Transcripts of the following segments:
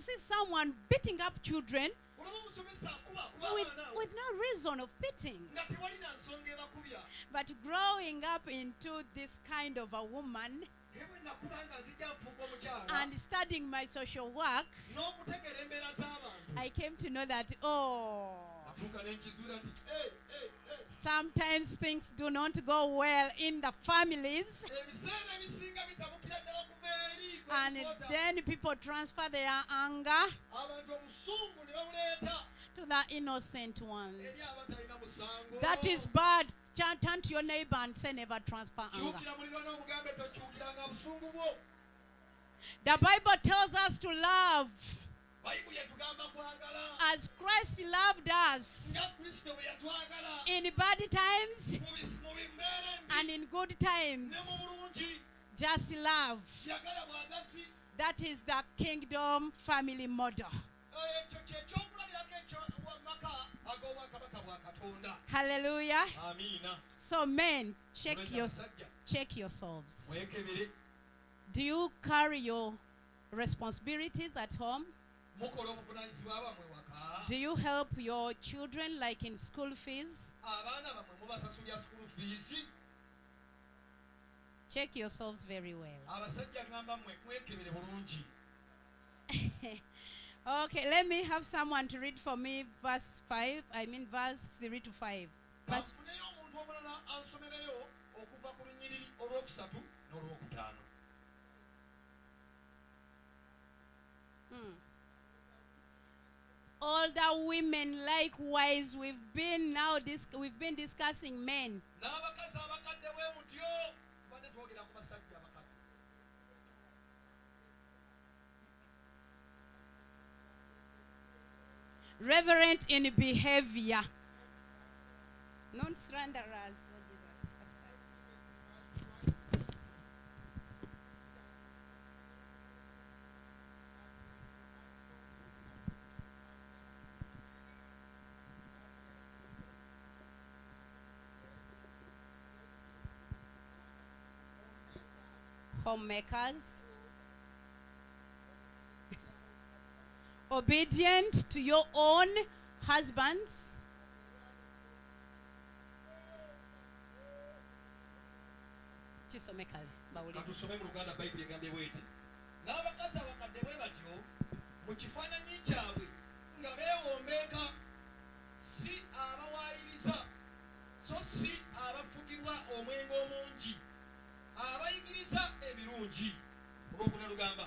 see someone beating up children with no reason of beating. But growing up into this kind of a woman and studying my social work, I came to know that, sometimes things do not go well in the families. And then people transfer their anger to the innocent ones. That is bad. Turn to your neighbor and say, never transfer anger. The Bible tells us to love as Christ loved us in bad times and in good times. Just love. That is the kingdom family model. Hallelujah. So men, check yourselves. Do you carry your responsibilities at home? Do you help your children like in school fees? Check yourselves very well. Okay, let me have someone to read for me verse 3 to 5. Verse all the women likewise, we've been discussing men. Reverent in behavior, not slanderers. Homemakers, obedient to your own husbands, katusome mu Luganda Bayibuli egambye bw'eti n'abakazi abakadde bwe batyo mu kifaananyi kyabwe nga beewombeeka, si abawaayiriza so si abafukirwa omwenge omungi, abayigiriza ebirungi. Olwokuna lugamba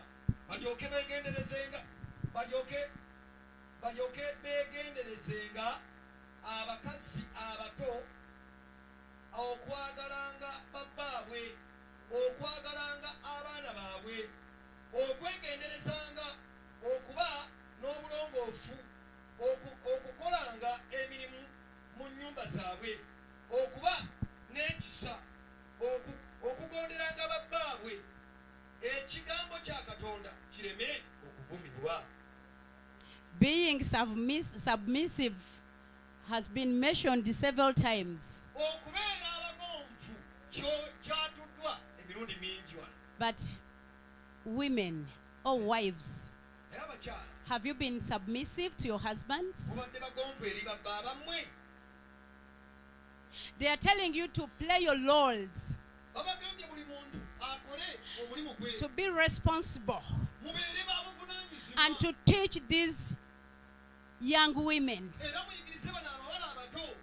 balyoke beegenderezenga abakazi abato okwagalanga babbaabwe, okwagalanga abaana baabwe, okwegenderezanga okuba n'obulongoofu, okukolanga emirimu mu nnyumba zaabwe, okuba n'ekisa, okugonderanga babbaabwe, ekigambo kya Katonda kireme okuvumirwa. Being submissive has been mentioned several times. But women or wives, have you been submissive to your husbands? They are telling you to play your roles, to be responsible, and to teach these young women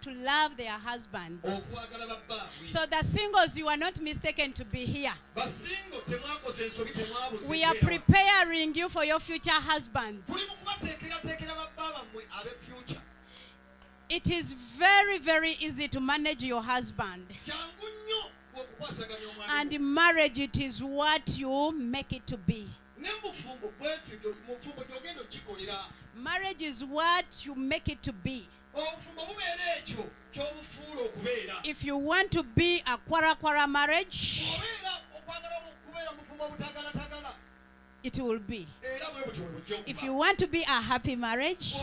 to love their husbands. So the singles, you are not mistaken to be here. We are preparing you for your future husbands. It is very, very easy to manage your husband. And in marriage, it is what you make it to be. Marriage is what you make it to be. If you want to be a kwara marriage, it will be. If you want to be a happy marriage,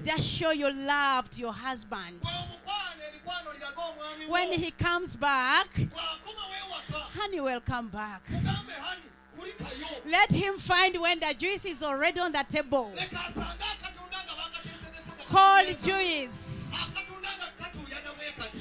just show your love to your husband. When he comes back, honey will come back. kulikayo. Let him find when the juice is already on the table. Leka asange akatunda nga bakateesedese Cold juice. akatunda nga katuuyana bwe kati.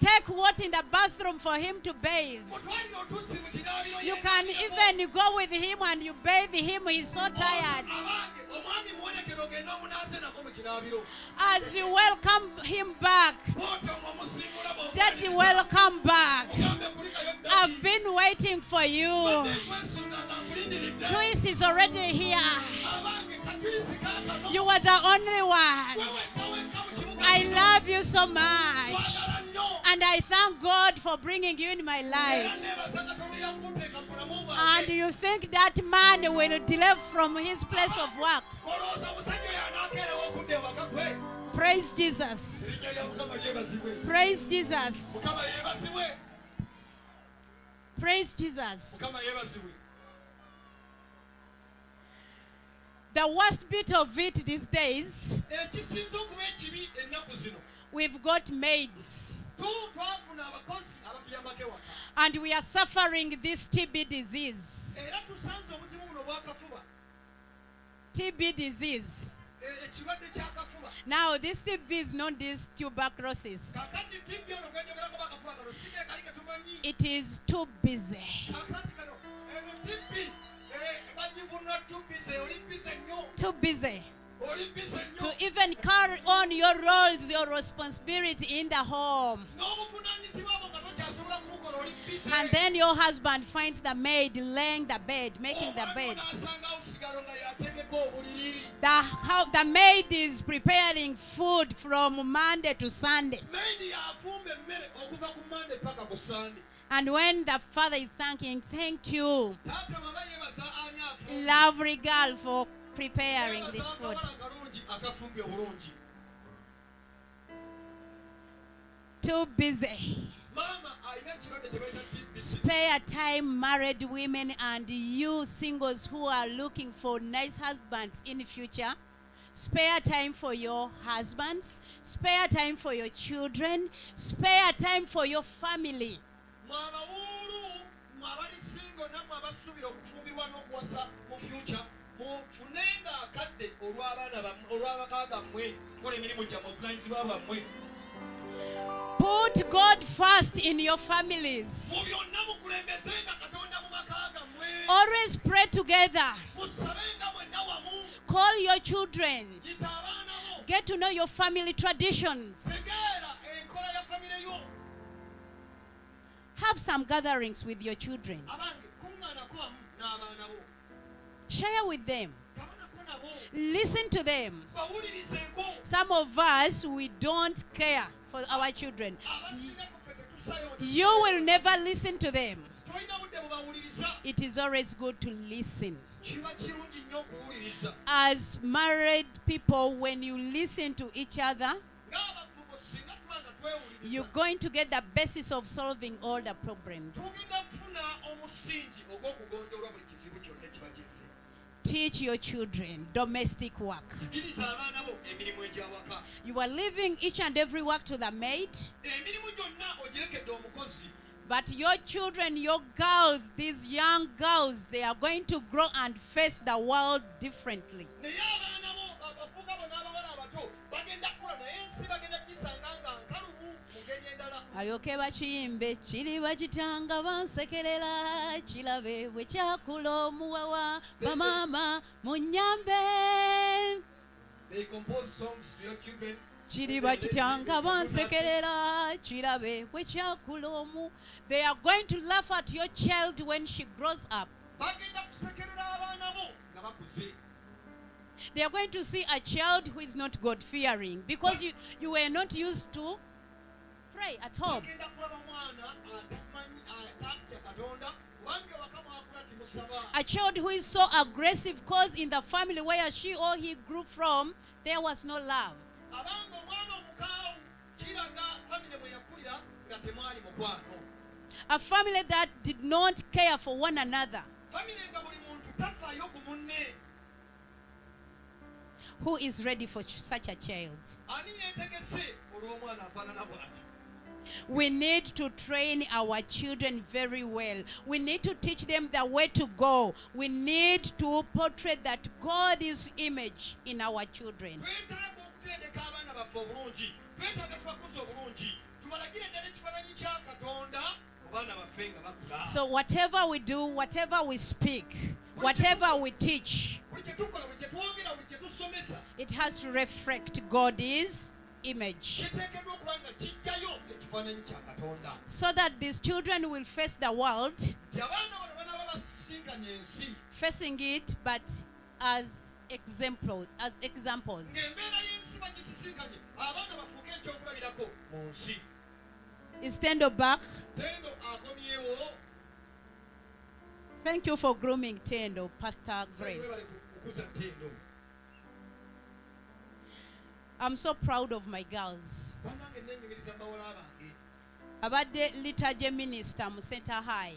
Take water in the bathroom for him to bathe. Mutwalire otuusi mu kinaabiro You can even go with him and you bathe him. He's so tired. abange omwami muwonekere ogende omunaase nako mu kinaabiro. As you welcome him back, Bw'otyo ng'omusimbula Daddy, welcome back. Ogambe kulikayo Daddy. I've been waiting for you. Badde nkwesunga nga nkulindiridde. Juice is already here. Abange kajuisi kaakano. You are the only one. Wewe kaweka mu kibuga I kino. love you so much. Twagala nnyo. And I thank God for bringing you in my Era life. neebaza Katonda eyakunteeka mu bulamu And bwange. you think that man will delay from his place of work. Olowooza omusajja oyo anaakeerewo okudda ewaka gwe. Praise Jesus. Erinnya lya Mukama lyebazibwe. Praise Jesus. Mukama yeebazibwe. Praise Jesus. Mukama yeebazibwe. The worst bit of it these days, Ekisinze okuba ekibi ennaku zino. we've got maids. Twafuna abakozi abatuyambako ewaka. And we are suffering this TB disease. Era tusanze obuzibu buno obwakafuba. TB disease. Ekirwadde kyakafuba. Now, this TB is not this tuberculosis. Kaakati TB ono gwenjogerako bakafuba kano si kali ketumanyi. It is too busy. Kaakati kano eno TB bagivunula tubbize oli bbize nnyo. Too busy Oli bbize to nnyo. even carry on your roles, your responsibility in the home. N'obuvunaanyizibwa bwo nga tokyasobola kubukola oli bbize. And then your husband finds the maid laying the bed, making the Omwami beds. n'asanga osigalo nga yategeka obuliri. The maid is preparing food from Monday to Sunday. Maidi yafumba emmere okuva ku Monday paka ku Sunday. And when the father is thanking, thank you, Taata baba yeebaza ani afumba. lovely girl, for preparing Yeebaza this food. akawala akalungi akafumbye obulungi. Too busy. Maama alina ekirwadde kye bayita TB. Spare time, married women and you singles who are looking for nice husbands in the future. Spare time for your husbands. Spare time for your children. Spare time for your family. Mwabawuulu mwabali singo nammwe abasuubira okufumbirwa n'okuwasa mu future mufunenga akadde olw'abaka gammwe kola emirimu gyammwe obuvunaanyizibwa bwammwe. Put God first in your families. Mu byonna mukulembezenga Katonda mu maka gammwe. Always pray together. Musabenga mwenna wamu. Call your children. Yita abaana bo. Get to know your family traditions. Tegeera enkola ya famire yo. Have some gatherings with your children. Abange kuŋŋaanako wamu n'abaana bo. Share with them. Gabanako nabo. Listen to them. Bawulirizenko. Some of us, we don't care for our children. Abasinga ku ffe tetusaayo. You will never listen to them. Tolina budde bubawuliriza. It is always good to listen. Kiba kirungi nnyo okuwuliriza. As married people, when you listen to each other, Ng'abavubo singa tuba nga twewuliriza. you're going to get the basis of solving all the problems. Tugenda kufuna omusingi ogw'okugonjoolwa buli kizibu kyonna kiba kizze. Teach your children domestic work. Yigiriza abaana bo emirimu egy'awaka. You are leaving each and every work to the maid, Emirimu gyonna ogirekedde omukozi. but your children, your girls, these young girls, they are going to grow and face the world differently. Naye abaana bo abavubuka bo n'abawala abato bagenda kukula naye ensi bagenda gisanga nga nkalubu mu ngeri endala. Balyoke bakiyimbe kiri bakitanga bansekerera kirabe bwe kyakula omuwawa bamaama munyambe They compose songs to your children. kiri bakitanga bansekerera kirabe bwe kyakula omu. They are going to laugh at your child when she grows up. Bagenda kusekerera abaana bo nga bakuze. They are going to see a child who is not God-fearing because you were not used to pray at home. Bagenda kulaba mwana atamanyi atatya Katonda kubanga waka mwakula timusaba. A child who is so aggressive because in the family where she or he grew from, there was no love. Abanga omwana omukaawu kiraga famire mwe yakulira nga temwali mukwano. A family that did not care for one another. Famire nga buli muntu tafaayo ku munne. Who is ready for such a child? Ani yeetegese olw'omwana afaanana bw'ati? We need to train our children very well. We need to teach them the way to go. We need to portray that God's image in our children. twetaaga okutendeka abaana baffe obulungi, twetaaga tubakuza obulungi, tubalagire ddala ekifaananyi kya Katonda mu baana baffe nga bakula. So whatever we do, whatever we speak, whatever we teach, buli kye tukola, buli kye twogera, buli kye tusomesa, it has to reflect God's image, kiteekeddwa okuba nga kijjayo ekifaananyi kya Katonda. so that these children will face the world, Nti abaana bano banaaba basisinkanye ensi facing it, but as examples. ng'embeera y'ensi bagisisinkanye, abaana bafuuke ekyokulabirako mu nsi. Is Tendo back? Tendo akomyewo. Thank you for grooming Tendo, Pastor Bali Grace. kukuza Tendo. I'm so proud of my girls. Bannange nnenyumiriza bawala bange. Abadde liturgy minister mu Center High.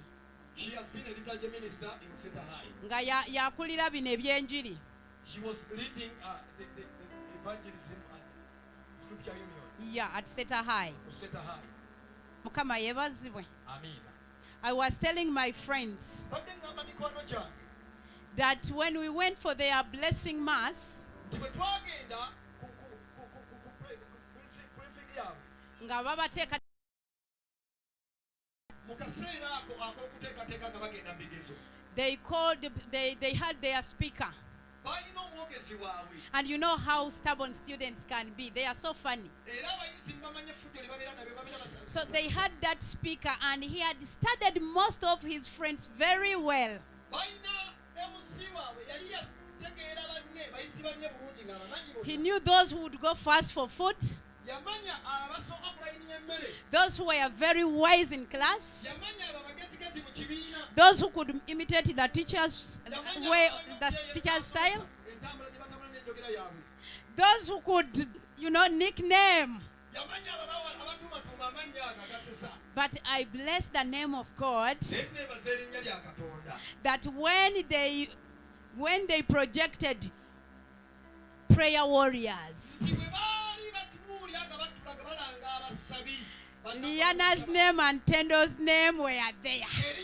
She has been a liturgy minister in Center High. Nga yakulira bino ebyenjiri. She was leading the evangelism and scripture union Yeah, at Center High. to Center High. Mukama yebazibwe. Amen. I was telling my friends Badde ngamba mikwano gyange that when we went for their blessing mass, nti bwe twagenda ku briefing yaabwe nga babateeka mu kaseera ako ak'okuteekateeka nga bagenda mu bigezo, they had their speaker. balina omwogezi waabwe And you know how stubborn students can be. They are so funny. era abayizi mbamanya effujjo lye babeera nabyo babeera basa. So they had that speaker, and he had studied most of his friends very well. balina MC waabwe yali yategeera banne bayizi banne bulungi ng'abamanyi He bonna. knew those who would go first for food, Yamanya abasooka kulayiniya emmere, those who were very wise in class, yamanya abo abagezigezi mu kibiina, those who could imitate the teacher's way, the teacher's style, entambula gye batambula n'enjogera yaabwe. those who could, nickname. Yamanya abo abatumatuma amannya ago agasesa. But I bless the name of God Naye neebaza erinnya lya Katonda. that when they projected prayer warriors, Nti bwe baali batubuulira nga batulaga balanga abasabi, Liana's name and Tendo's name were there. erinnya